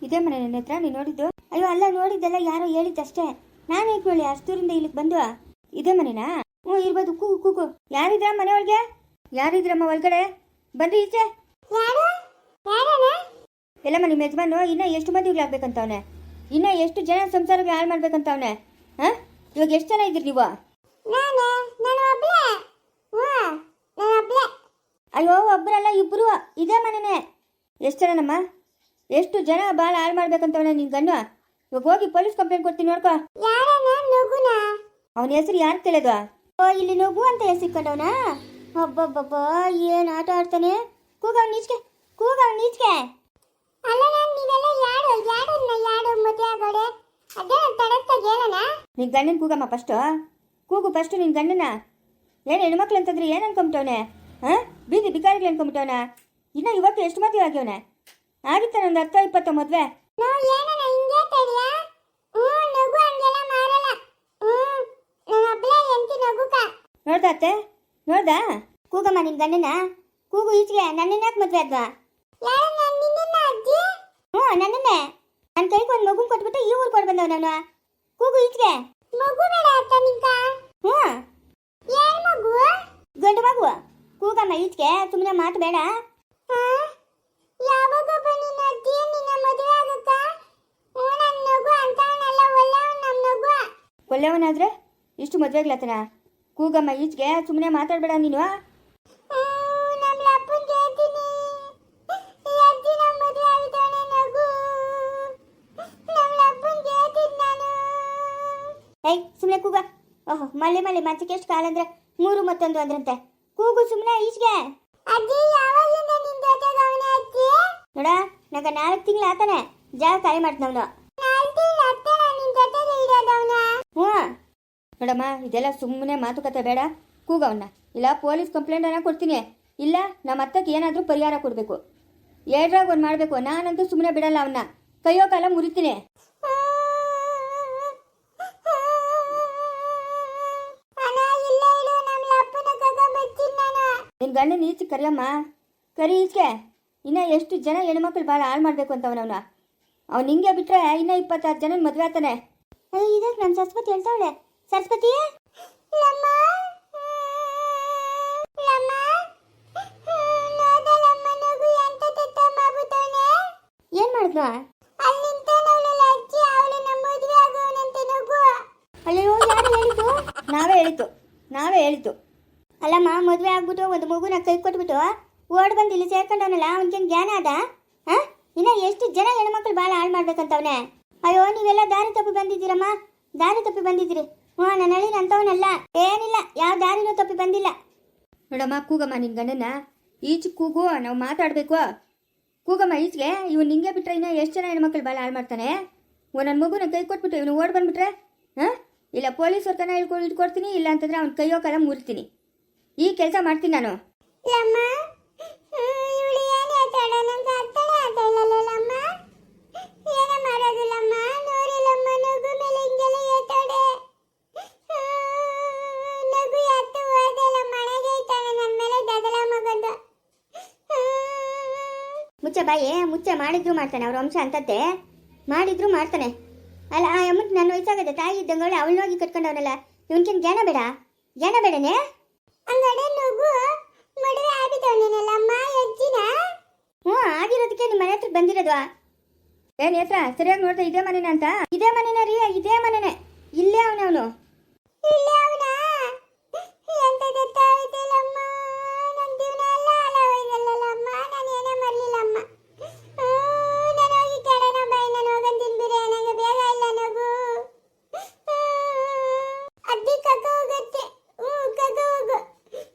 ಇದೇ ಮನೆ ನನ್ನ ಹತ್ರ ನೀನು ನೋಡಿದ್ದು? ಅಯ್ಯೋ ಅಲ್ಲ, ನೋಡಿದ್ದೆಲ್ಲ ಯಾರೋ ಹೇಳಿದ್ದಷ್ಟೇ. ನಾನು ಹೇಗೆ ನೋಡಿ ಅಷ್ಟೂರಿಂದ ಇಲ್ಲಿಗೆ ಬಂದು? ಇದೇ ಮನೆನಾ? ಹ್ಞೂ ಇರ್ಬೋದು. ಕೂಗು ಕೂಗು. ಯಾರಿದ್ರ ಮನೆ ಒಳಗೆ? ಯಾರಿದ್ರಮ್ಮ ಒಳಗಡೆ? ಬನ್ರಿ ಈಚೆ. ಎಲ್ಲಮ್ಮ ನಿಮ್ಮ ಯಜಮಾನು ಇನ್ನೂ ಎಷ್ಟು ಮದುವೆಗಳಾಗ್ಬೇಕಂತವನೆ? ಇನ್ನೂ ಎಷ್ಟು ಜನ ಸಂಸಾರಗಳು ಹಾಳು ಮಾಡ್ಬೇಕಂತವನೆ? ಹಾಂ, ಇವಾಗ ಎಷ್ಟು ಜನ ಇದ್ದೀರಿ ನೀವು? ಅಯ್ಯೋ ಒಬ್ಬರಲ್ಲ, ಇಬ್ಬರು. ಇದೇ ಮನೆನೇ. ಎಷ್ಟು ಜನನಮ್ಮ? ಎಷ್ಟು ಜನ ಭಾಳ ಹಾಳು ಮಾಡ್ಬೇಕಂತವನೆ ನಿನ್ ಗಂಡು? ಇವಾಗ ಹೋಗಿ ಪೊಲೀಸ್ ಕಂಪ್ಲೇಂಟ್ ಕೊಡ್ತೀನಿ, ನೋಡ್ಕೋ. ಅವನ ಹೆಸರು ಯಾರು ತಿಳಿದು? ಓ, ಇಲ್ಲಿ ನಗು ಅಂತ ಹೆಸರಿಕೊಂಡವನ? ಒಬ್ಬೊಬ್ಬಬ್ಬ ಏನು ಆಟ ಆಡ್ತಾನೆ. ಕೂಗವ್ ನೀಚ್ಕೆ, ಕೂಗವ್ ನೀಚ್ಕೆ. ನಿನ್ ಗಂಡನ ಕೂಗಮ್ಮ ಫಸ್ಟು. ಕೂಗು ಫಸ್ಟು ನಿನ್ ಗಂಡನ. ಏನು ಹೆಣ್ಮಕ್ಳು ಅಂತಂದ್ರೆ ಏನು ಅನ್ಕೊಂಬಿಟ್ಟವನೆ? ಹಾಂ, ಬೀದಿ ಬಿಕಾರಿಗಳು ಅನ್ಕೊಂಬಿಟ್ಟವನ? ಇನ್ನು ಇವತ್ತು ಎಷ್ಟು ಮದುವೆ ಆಗ್ಯವನೆ? ಆಗಿತ್ತಾನೆ ಒಂದು 10-20 ಮದುವೆ. ನೋಡ್ದ ಅತ್ತೆ, ನೋಡ್ದ? ಕೂಗಮ್ಮ ನಿನ್ ಗಂಡನ. ಕೂಗು ಈಚೆಗೆ. ನನ್ನನ್ನ ಯಾಕೆ ಮದುವೆ ಅದ್ವಾ? ಹ್ಞೂ ನನ್ನನ್ನೇ. ನನ್ನ ಕೈಗೆ ಒಂದು ಮಗುನ್ ಕೊಟ್ಬಿಟ್ಟು ಈ ಊರು ಕೊಟ್ಟು ಬಂದವ ನಾನು. ಕೂಗು ಈಚೆಗೆ. ಹ್ಞೂ ಗಂಡು ಮಗು. ಕೂಗಮ್ಮ ಈಚೆಗೆ. ಸುಮ್ಮನೆ ಮಾತು ಬೇಡ. ಒಳ್ಳೆಯವನಾದ್ರೆ ಇಷ್ಟು ಮದುವೆಗ್ಲತ್ತನ? ಕೂಗಮ್ಮ ಈಚೆಗೆ. ಸುಮ್ಮನೆ ಮಾತಾಡ್ಬೇಡ ನೀನು. ಏಯ್ ಸುಮ್ಮನೆ ಕೂಗ. ಓಹೋ, ಮಳೆ ಮಳೆ ಮಚ್ಚಕ್ಕೆ ಎಷ್ಟು ಕಾಲ ಅಂದ್ರೆ 3 ಮತ್ತೊಂದು ಅಂದ್ರಂತೆ. ಕೂಗು ಸುಮ್ಮನೆ ಈಚೆಗೆ. ನೋಡ, ನಂಗೆ 4 ತಿಂಗಳು ಆತಾನೆ ಜಾಗ ಖಾಲಿ ಮಾಡ್ತವನು. ಹ್ಞೂ ನೋಡಮ್ಮ, ಇದೆಲ್ಲ ಸುಮ್ಮನೆ ಮಾತುಕತೆ ಬೇಡ. ಕೂಗವನ್ನ. ಇಲ್ಲ ಪೊಲೀಸ್ ಕಂಪ್ಲೇಂಟ್ ಅನ್ನ ಕೊಡ್ತೀನಿ, ಇಲ್ಲ ನಮ್ಮ ಅತ್ತಕ್ಕೆ ಏನಾದರೂ ಪರಿಹಾರ ಕೊಡಬೇಕು. ಏಡ್ರಾಗ ಒಂದು ಮಾಡಬೇಕು. ನಾನಂತೂ ಸುಮ್ಮನೆ ಬಿಡಲ್ಲ ಅವನ್ನ. ಕೈಯೋ ಕಾಲ ಮುರಿತೀನಿ. ನಿನ್ ಗಂಡನ ಈಚೆ ಕರಿಯಮ್ಮ, ಕರಿ ಈಚೆಗೆ. ಇನ್ನ ಎಷ್ಟು ಜನ ಹೆಣ್ಮಕ್ಳು ಭಾಳ ಹಾಳು ಮಾಡಬೇಕು ಅಂತವನವನು. ಅವ್ನು ಹಿಂಗೆ ಬಿಟ್ರೆ ಇನ್ನ 26 ಜನ ಮದುವೆ ಆಗ್ತಾನೆ. ಇದಕ್ಕೆ ನನ್ನ ಸರಸ್ವತಿ ಹೇಳ್ತಾವಳೆ. ಸರಸ್ವತಿ, ಏನ್ ಮಾಡಿದ್ನ? ಅಯ್ಯೋ ಯಾರು ಹೇಳಿದ್ದು? ನಾವೇ ಹೇಳಿದ್ದು. ಅಲ್ಲಮ್ಮ, ಮದುವೆ ಆಗ್ಬಿಟ್ಟು ಒಂದು ಮಗುನ ಕೈ ಕೊಟ್ಬಿಟ್ಟು ಓಡ್ ಬಂದು ಇಲ್ಲಿ ಸೇರ್ಕೊಂಡವನಲ್ಲ, ಅವನಿಗೆ ಜ್ಞಾನ ಅದ? ಹಾಂ, ಇನ್ನ ಎಷ್ಟು ಜನ ಹೆಣ್ಮಕ್ಳು ಭಾಳ ಹಾಳು ಮಾಡ್ಬೇಕಂತವನೆ. ಅಯ್ಯೋ ನೀವೆಲ್ಲ ದಾರಿ ತಪ್ಪಿ ಬಂದಿದ್ದೀರಮ್ಮ, ದಾರಿ ತಪ್ಪಿ ಬಂದಿದ್ದೀರಿ. ಹ್ಞೂ, ನನ್ನ ಹಳ್ಳಿ ಅಂತವನಲ್ಲ, ಏನಿಲ್ಲ, ಯಾವ ದಾರಿನೂ ತಪ್ಪಿ ಬಂದಿಲ್ಲ. ನೋಡಮ್ಮ, ಕೂಗಮ್ಮ ನಿನ್ ಗಂಡನ ಈಚೆ ಕೂಗು. ನಾವು ಮಾತಾಡಬೇಕು. ಕೂಗಮ್ಮ ಈಚೆಗೆ. ಇವನು ನಿಂಗೆ ಬಿಟ್ರೆ ಇನ್ನ ಎಷ್ಟು ಜನ ಹೆಣ್ಮಕ್ಳು ಭಾಳ ಹಾಳು ಮಾಡ್ತಾನೆ. ನನ್ನ ಮಗುನ ಕೈ ಕೊಟ್ಬಿಟ್ಟು ಇವನು ಓಡ್ ಬಂದ್ಬಿಟ್ರೆ, ಹಾಂ, ಇಲ್ಲ ಪೊಲೀಸ್ ಅವ್ರತನ ಇಟ್ಕೊಡ್ತೀನಿ, ಇಲ್ಲ ಅಂತಂದ್ರೆ ಅವ್ನ ಕೈಯೋ ಕಾಲ ಮುರಿತೀನಿ. ಈ ಕೆಲಸ ಮಾಡ್ತೀನಿ ನಾನು. ಮುಚ್ಚ ಬಾಯಿ, ಮುಚ್ಚ. ಮಾಡಿದ್ರು ಮಾಡ್ತಾನೆ, ಅವ್ರ ವಂಶ ಅಂತದ್ದೆ. ಮಾಡಿದ್ರು ಮಾಡ್ತಾನೆ. ಅಲ್ಲ ಆ ಅಮ್ಮಂತ ನನ್ನ ವಯಸ್ಸಾಗದೆ, ತಾಯಿ ಇದ್ದಂಗೆ ಅವಳೋಗಿ ಕಟ್ಕೊಂಡವನಲ್ಲ. ಇವನ್ಕೇನು ಜ್ಞಾನ ಬೇಡ? ಜ್ಞಾನ ಬೇಡನೆ? ಹ್ಞೂ, ಆಗಿರೋದಕ್ಕೆ ನಿಮ್ಮ ಮನೆ ಹತ್ರ ಬಂದಿರೋದು. ಏನ್ ಹತ್ರ ಸರಿಯಾಗಿ ನೋಡ್ತಾ ಇದೇ ಮನೆನ ಅಂತ? ಇದೇ ಮನೆನೇ ರೀ, ಇದೇ ಮನೆನೇ. ಇಲ್ಲೇ ಅವನವನು.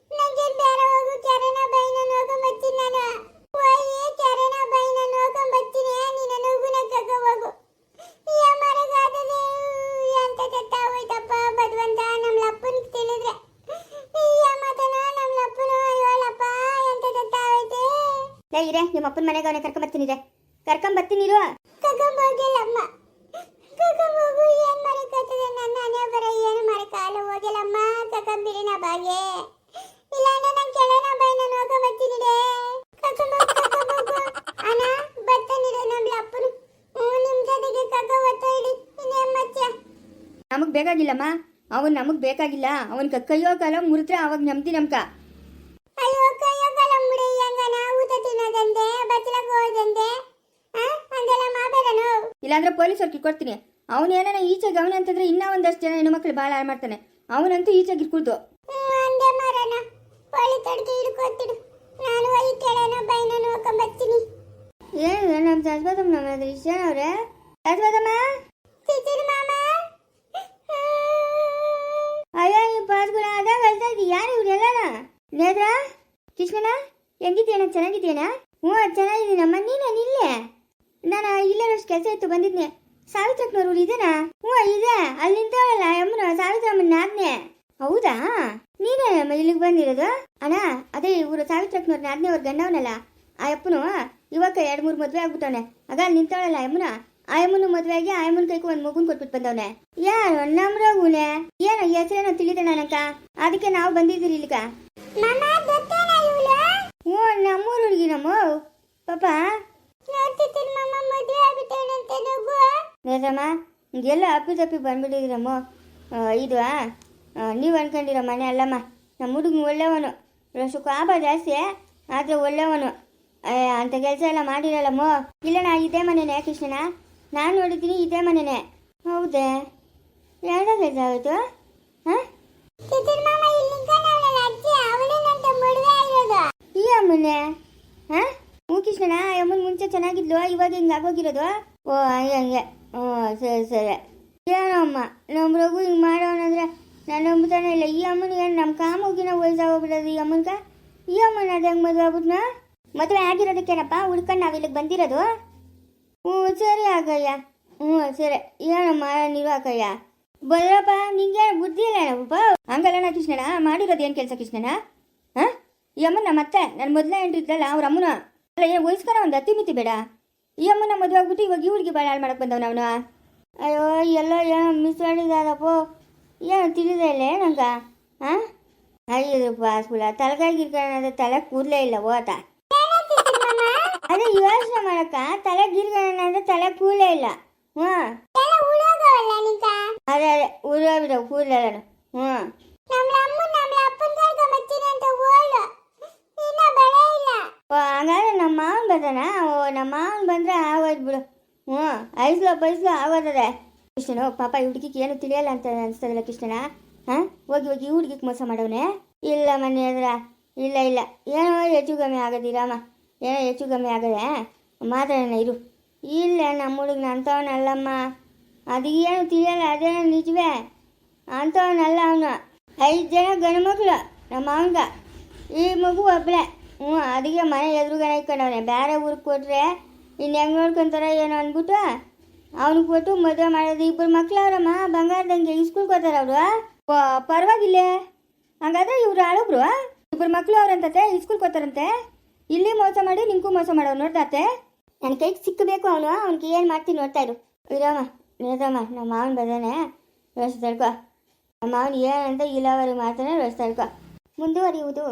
ಇರೇ, ನಿಮ್ಮ ಅಪ್ಪನ ಮನೆಗೆ ಅವನೇ ಕರ್ಕೊಂಬರ್ತೀನಿ. ಕರ್ಕೊಂಬರ್ತೀನಿ. ನಮಗೆ ಬೇಕಾಗಿಲ್ಲಮ್ಮ. ಅವನು ನಮಗೆ ಬೇಕಾಗಿಲ್ಲ. ಅವನ ಕೈಯೋ ಕಾಲ ಮುರಿದ್ರೆ ಅವಾಗ ನಮ್ದಿ ನಮ್ಕ. ಅಯ್ಯೋ ಕೈಯೋ ಕಾಲ ಮುಡಿ ಹೆಂಗನ ಊಟ ತಿನ್ನೋದಂತೆ ಬಚ್ಚಲಕ್ಕೆ ಹೋದಂತೆ ಅಂದೆಲ್ಲ ಮಾಬೇಡನು. ಇಲ್ಲಾಂದ್ರೆ ಪೊಲೀಸರಿಗೆ ಕೊಡ್ತೀನಿ. ಅವನು ಏನಾನ ಈಚೆಗೆ ಅವನ ಅಂತಂದ್ರೆ ಇನ್ನೂ ಒಂದಷ್ಟು ಜನ ಹೆಣ್ಣು ಮಕ್ಕಳು ಭಾಳ ಹಾಳು ಮಾಡ್ತಾನೆ. ಅವನಂತೂ ಈಚೆಗೆ ಇರ್ಕೊಳ್ತು. ಅಂದೆ ಮಾರನ ಒಳ್ಳೆ ತಡ್ಕೆ ಹಿಡ್ಕೊತ್ತಿಡು. ನಾನು ಒಯ್ತೇಳೇನೋ ಬೈನ ನೋಡ್ಕೊಂಬರ್ತೀನಿ. ಏನು ನಮ್ಮ ಸಸ್ಬದಮ್ಮ ನಮ್ಮ ಹತ್ರ ಇಷ್ಟ ಅವ್ರೆ. ಸಸ್ಬದಮ್ಮ ಚಿಚಿನ ಮಾಮ ಅಯ್ಯ ಈ ಪಾಸ್ಗಳ ಅದಾಗ ಅಳ್ತಾ ಇದ್ದಿ. ಯಾರು ಇವ್ರೆಲ್ಲನ? ನೇತ್ರ ಕೃಷ್ಣನ ಹೆಂಗಿದ್ದೀನ? ಚೆನ್ನಾಗಿದ್ದೀನ? ಹ್ಞೂ ಚೆನ್ನಾಗಿದ್ದೀನಮ್ಮ. ನೀನೇನಿಲ್ಲೇ? ನಾನು ಇಲ್ಲರಷ್ಟು ಕೆಲಸ ಇತ್ತು ಬಂದಿದ್ನೆ. ಸಾವಿತ್ರಕ್ಕನವ್ರು ಇದೇನಾ? ಹ್ಞೂ ಇದೆ. ಅಲ್ಲಿ ನಿಂತವಳಲ್ಲ ಅಮ್ಮನ ಸಾವಿತ್ರಮ್ಮನ ನಾದ್ನೆ. ಹೌದಾ? ನೀನೇನಮ್ಮ ಇಲ್ಲಿಗೆ ಬಂದಿರೋದು? ಅಣ್ಣ ಅದೇ ಇವರು ಸಾವಿತ್ರಕ್ಕನವ್ರ ನಾದ್ನೆ ಅವ್ರ ಗಂಡವನಲ್ಲ ಆ ಅಪ್ಪನು ಇವಾಗ 2-3 ಮದುವೆ ಆಗ್ಬಿಟ್ಟವನೆ. ಆಗ ಅಲ್ಲಿ ನಿಂತವಳಲ್ಲ ಅಮ್ಮನ ಆ ಅಮ್ಮನ ಮದುವೆ ಆಗಿ ಆ ಅಮ್ಮನ ಕೈಗೂ ಒಂದು ಮಗುನ್ ಕೊಟ್ಬಿಟ್ಟು ಬಂದವನೆ. ಯಾರು? ನಮ್ರಗುನೆ. ಏನೋ ಹೆಸರೇನೋ ತಿಳಿದ ನನಕ. ಅದಕ್ಕೆ ನಾವು ಬಂದಿದ್ದೀರಿ ಇಲ್ಲಿಗ. ಮಾಮ ಗೊತ್ತೇನಾ ಇವಳು? ಹ್ಞೂ ನಮ್ಮೂರು ಹುಡುಗಿ ನಮ್ಮ ಪಾಪ. ನೋಡ್ತಿದ್ದೀನಿ ಮಾಮ ಮದುವೆ ಆಗ್ಬಿಟ್ಟೇನಂತೆ ನಗು. ನೇತ್ರಮ್ಮ ಹಿಂಗೆಲ್ಲ ಅಪ್ಪಿ ತಪ್ಪಿ ಬಂದ್ಬಿಟ್ಟಿದ್ದೀರಮ್ಮ. ಇದು ನೀವು ಅನ್ಕೊಂಡಿರೋ ಮನೆ ಅಲ್ಲಮ್ಮ. ನಮ್ಮ ಹುಡುಗ ಒಳ್ಳೆಯವನು. ರಷ್ಟು ಕಾಪ ಜಾಸ್ತಿ ಆದರೆ ಒಳ್ಳೆಯವನು. ಅಂಥ ಕೆಲಸ ಎಲ್ಲ ಮಾಡಿರಲ್ಲಮ್ಮ. ಇಲ್ಲಣ್ಣ ಇದೇ ಮನೆನೇ ಕೃಷ್ಣನ. ನಾನು ನೋಡಿದ್ದೀನಿ ಇದೇ ಮನೆನೇ. ಹೌದೇ? ಎರಡೋ ಕೆಲಸ ಆಯಿತು. ಹಾಂ ಮಾಮ ಇಲ್ಲಿ ಕಣವಳಲ್ಲ ಅಜ್ಜಿ ಅವಳೇನಂತ ಮದುವೆ ಆಗಿರೋದು. ಈ ಅಮ್ಮನೆ? ಹಾಂ ಹ್ಞೂ ಕೃಷ್ಣನ. ಆ ಅಮ್ಮನ ಮುಂಚೆ ಚೆನ್ನಾಗಿದ್ಲು, ಇವಾಗ ಹಿಂಗೆ ಆಗೋಗಿರೋದು. ಓ ಹಂಗೆ ಹಂಗೆ. ಹ್ಞೂ ಸರಿ ಸರಿ. ಏನೋ ಅಮ್ಮ ನಮ್ಮ ರಘು ಹಿಂಗೆ ಮಾಡೋನಂದ್ರೆ ನಾನು ನಂಬ್ತಾನೆ ಇಲ್ಲ. ಈ ಅಮ್ಮನಿಗೆ ನಮ್ಮ ಕಾಮಗಿನ ವಯಸ್ಸಾಗೋಗ್ಬಿಡೋದು ಈ ಅಮ್ಮನ್ಕ. ಈ ಅಮ್ಮನ ಅದು ಹೆಂಗೆ ಮದುವೆ ಆಗ್ಬಿಟ್ನ? ಮದುವೆ ಆಗಿರೋದಕ್ಕೇನಪ್ಪ ಹುಡ್ಕೊಂಡು ನಾವು ಇಲ್ಲಿಗೆ ಬಂದಿರೋದು. ಹ್ಞೂ ಸರಿ ಆಗಯ್ಯ. ಹ್ಞೂ ಸರಿ. ಏನಮ್ಮ ನೀವು ಅಕ್ಕಯ್ಯ ಬರಪ್ಪ. ನಿಂಗೆ ಬುದ್ಧಿ ಇಲ್ಲ ನಮ್ಮಪ್ಪ. ಹಂಗಲ್ಲಣ್ಣ ಕೃಷ್ಣನ ಮಾಡಿರೋದು ಏನು ಕೆಲಸ ಕೃಷ್ಣನ? ಹಾಂ ಈ ಅಮ್ಮನ ಮತ್ತೆ ನನ್ನ ಮೊದಲೇ ಇದ್ದಲ್ಲ ಅವ್ರ ಅಮ್ಮನ ಅಲ್ಲ ಏನು ವಯಸ್ಕರ ಒಂದು ಅತಿ ಮಿತಿ ಬೇಡ. ಈ ಅಮ್ಮನ ಮದುವೆ ಆಗ್ಬಿಟ್ಟು ಇವಾಗ ಈ ಹುಡುಗಿ ಭಾಳ ಹಾಳು ಮಾಡಕ್ಕೆ ಬಂದವನು ಅವನು. ಅಯ್ಯೋ ಎಲ್ಲ ಏನೋ ಮಿಸ್ ಮಾಡಿದಾರಪ್ಪ. ಏನು ತಿಳಿದೇ ಇಲ್ಲ ನಂಗೆ. ಹಾಂ ಅಯ್ಯಪ್ಪ ಸ್ಕೂಲ ತಲೆಕಾಯಿ ಗಿರ್ಕೊಳ್ಳೋಣ ತಲೆ ಕೂದಲೇ ಇಲ್ಲ ಓತ. ಅದೇ ಯೋಚನೆ ಮಾಡಕ್ಕ ತಲೆ ಗಿರ್ಕೊಳ್ಳೋಣ ಅಂದ್ರೆ ತಲೆ ಕೂದಲೇ ಇಲ್ಲ. ಹ್ಞೂ ಅದೇ ಅದೇ ಉರಿಯೋಗ್ಬಿಟ್ಟವು ಕೂದಲೆಲ್ಲ. ಹ್ಞೂ ಓ ಹಂಗಾದ್ರೆ ನಮ್ಮ ಮಾವನ್ ಬರ್ತಾನ? ಓ ನಮ್ಮ ಮಾವನ್ ಬಂದ್ರೆ ಆಗೋಯ್ತು ಬಿಡು. ಹ್ಞೂ ಐಸ್ಲು ಆಗೋದದೆ. ಕೃಷ್ಣನು ಪಾಪ ಈ ಹುಡುಗಿಗೆ ಏನು ತಿಳಿಯಲ್ಲ ಅಂತ ಅನಿಸ್ತದಲ್ಲ ಕೃಷ್ಣನ. ಹಾಂ ಹೋಗಿ ಹೋಗಿ ಈ ಹುಡುಗಿಗೆ ಮೋಸ ಮಾಡವನೆ. ಇಲ್ಲ ಮನೆ ಅದ್ರ ಇಲ್ಲ ಇಲ್ಲ ಏನೋ ಹೆಚ್ಚು ಕಮ್ಮಿ ಆಗೋದಿರಮ್ಮ. ಏನೋ ಹೆಚ್ಚು ಕಮ್ಮಿ ಆಗದೆ ಮಾತಾಡೋಣ ಇರು. ಇಲ್ಲ ನಮ್ಮ ಹುಡುಗನ ಅಂಥವನಲ್ಲಮ್ಮ. ಅದೇನು ತಿಳಿಯಲ್ಲ ಅದೇನೋ ನಿಜವೇ. ಅಂಥವನಲ್ಲ ಅವನು. 5 ಜನ ಗಂಡು ಮಕ್ಕಳು ನಮ್ಮ ಮಾವಂಗ. ಈ ಮಗು ಒಬ್ಬಳೆ. ಹ್ಞೂ ಅದಕ್ಕೆ ಮನೆ ಎದುರುಗಡೆ ಇಟ್ಕೊಂಡವನೆ. ಬೇರೆ ಊರಿಗೆ ಕೊಟ್ಟರೆ ಇನ್ನು ಹೆಂಗೆ ನೋಡ್ಕೊತಾರ ಏನೋ ಅಂದ್ಬಿಟ್ಟು ಅವ್ನಿಗೆ ಕೊಟ್ಟು ಮದುವೆ ಮಾಡೋದು. 2 ಮಕ್ಳು ಅವರಮ್ಮ ಬಂಗಾರದಂಗೆ ಇಸ್ಕೂಲ್ಗೆ ಹೋಗ್ತಾರೆ ಅವರು. ಪರವಾಗಿಲ್ಲ. ಹಂಗಾದ್ರೆ ಇವ್ರು ಆಳೊಬ್ರು 2 ಮಕ್ಳು ಅವ್ರಂತೆ ಇಸ್ಕೂಲ್ಗೆ ಹೋಗ್ತಾರಂತೆ. ಇಲ್ಲಿ ಮೋಸ ಮಾಡಿ ನಿಂಗೂ ಮೋಸ ಮಾಡೋರು ನೋಡ್ದಾತೆ. ನನ್ನ ಕೈಗೆ ಸಿಕ್ಕಬೇಕು ಅವನು. ಅವ್ನಿಗೆ ಏನು ಮಾಡ್ತೀನಿ ನೋಡ್ತಾ ಇರು. ಇರಮ್ಮ ನೇತಮ್ಮ ನಮ್ಮ ಮಾವನ ಬದಾನೆ ರೋಸ್ ತಡ್ಕೊ. ನಮ್ಮ ಮಾವನ ಏನಂತ ಇಲ್ಲವರೆಗೆ ಮಾತಾನೆ ರೋಸ್ ತಡ್ಕೊ. ಮುಂದುವರಿಯುವುದು